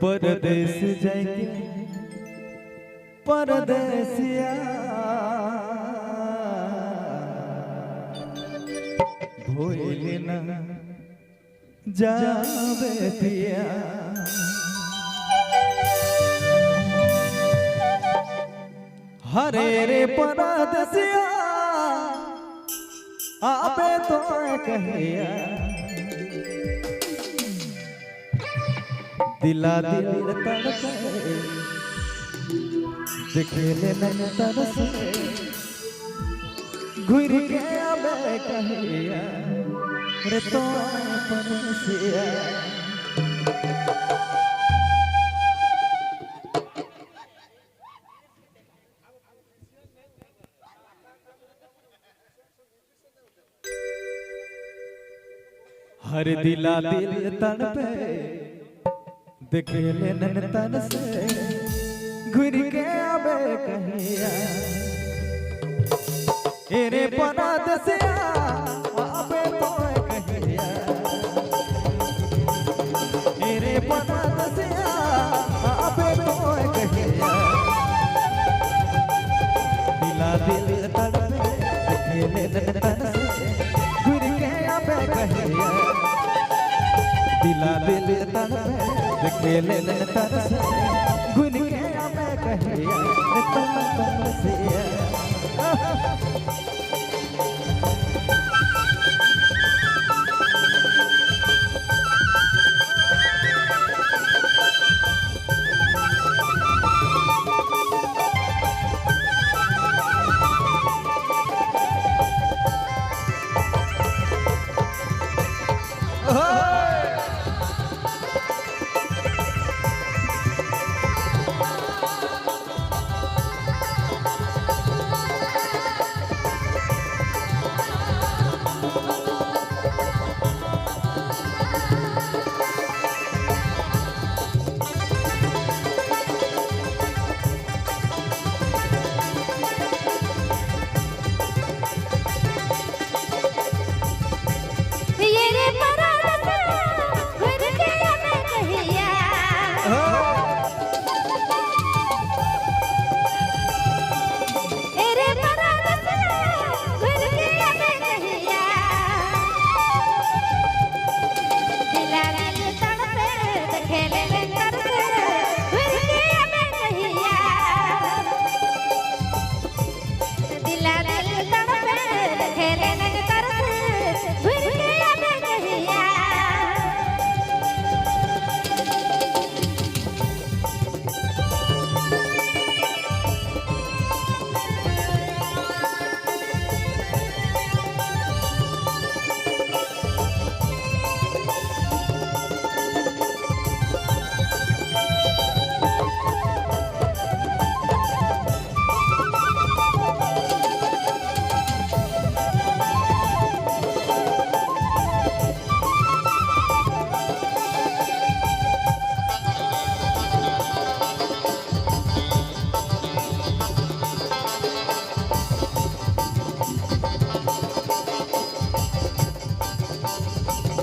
परदेस जाके परदेसिया भूल न जावे पिया हरे रे परदेसिया आपे तो कहिया दिला दिल तड़के देखेले नन तरसे घुर के आबे कहिया रे तो परसिया हर दिला दिल तड़पे देखेले नन तरसे घुर के आबे कहिया एरे परदेसिया आबे तो कहिया एरे परदेसिया आबे तो कहिया दिला दिल तड़पे देखेले नन तरसे घुर के आबे कहिया दिला दिल तड़पे देखेले नन तरसे घुर के आबे कहिया तुम तरसिया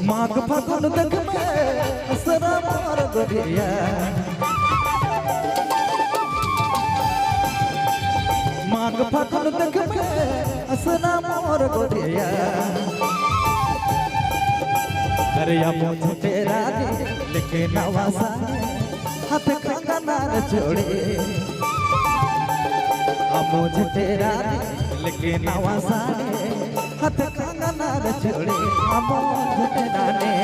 माघ फागुन तक में असरा मार गोरिया माघ फागुन तक में असरा मार गोरिया करिया मुझे तेरा लेके नवासा हाथ कंगना छोड़े मुझे तेरा लेके नवासा हाथ कंगना छोड़े मुझे तेरा ने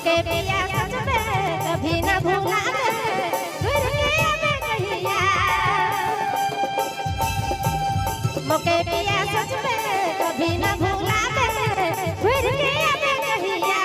मोके पिया सच में कभी न भूलावे फिर के अबे कहिया मोके पिया सच में कभी न भूलावे फिर के अबे कहिया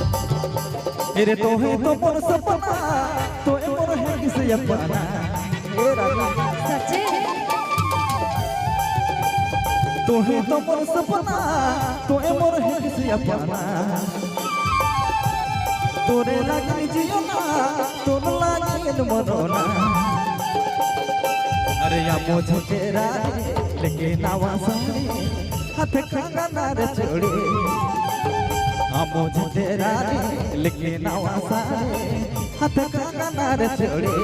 अरे तो है तो मोर सपना तो ए मोर है किसे अपना ए रानी सच्चे तो है तो मोर सपना तो ए मोर है किसे अपना तोरे लागी जियो ना तोर लागी मरोना अरे या मुझे तेरा लेके नावा संगे हाथ कंगना रे छोड़ी मुझे तेरा लेके नावा सारे हाथ कंगना रे छोड़ी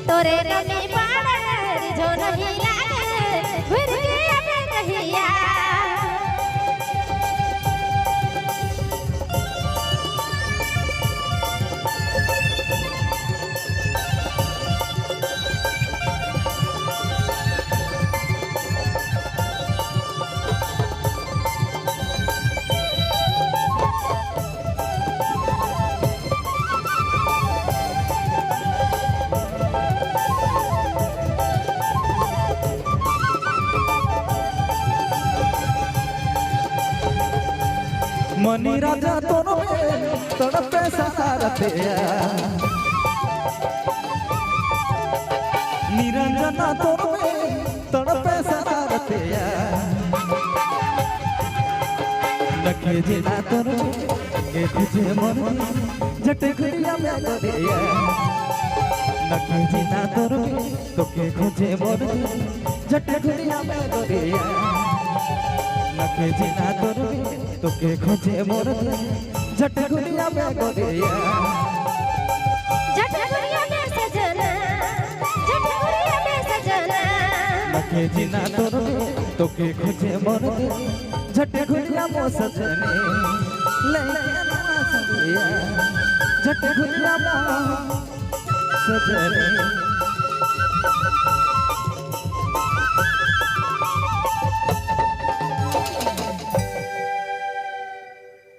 तोरे कमी पाड़र जो नहीं लागे फिर के अबे कहिया मनी राजा तोनो में तड़पे सारते निरंजना तोनो में तड़पे सारते नखे जिना तोनो के तुझे मन झट घड़िया में गरिया नखे जिना तोनो तो के खोजे मन झट घड़िया में गरिया नखे जिना तोनो तो के खोजे मोर झट घुरिया में गोरिया झट घुरिया में सजना झट घुरिया में सजना नखे जिना तोर तो के खोजे मोर झट घुरिया मो सजने लेके ना सजिया झट घुरिया मो सजने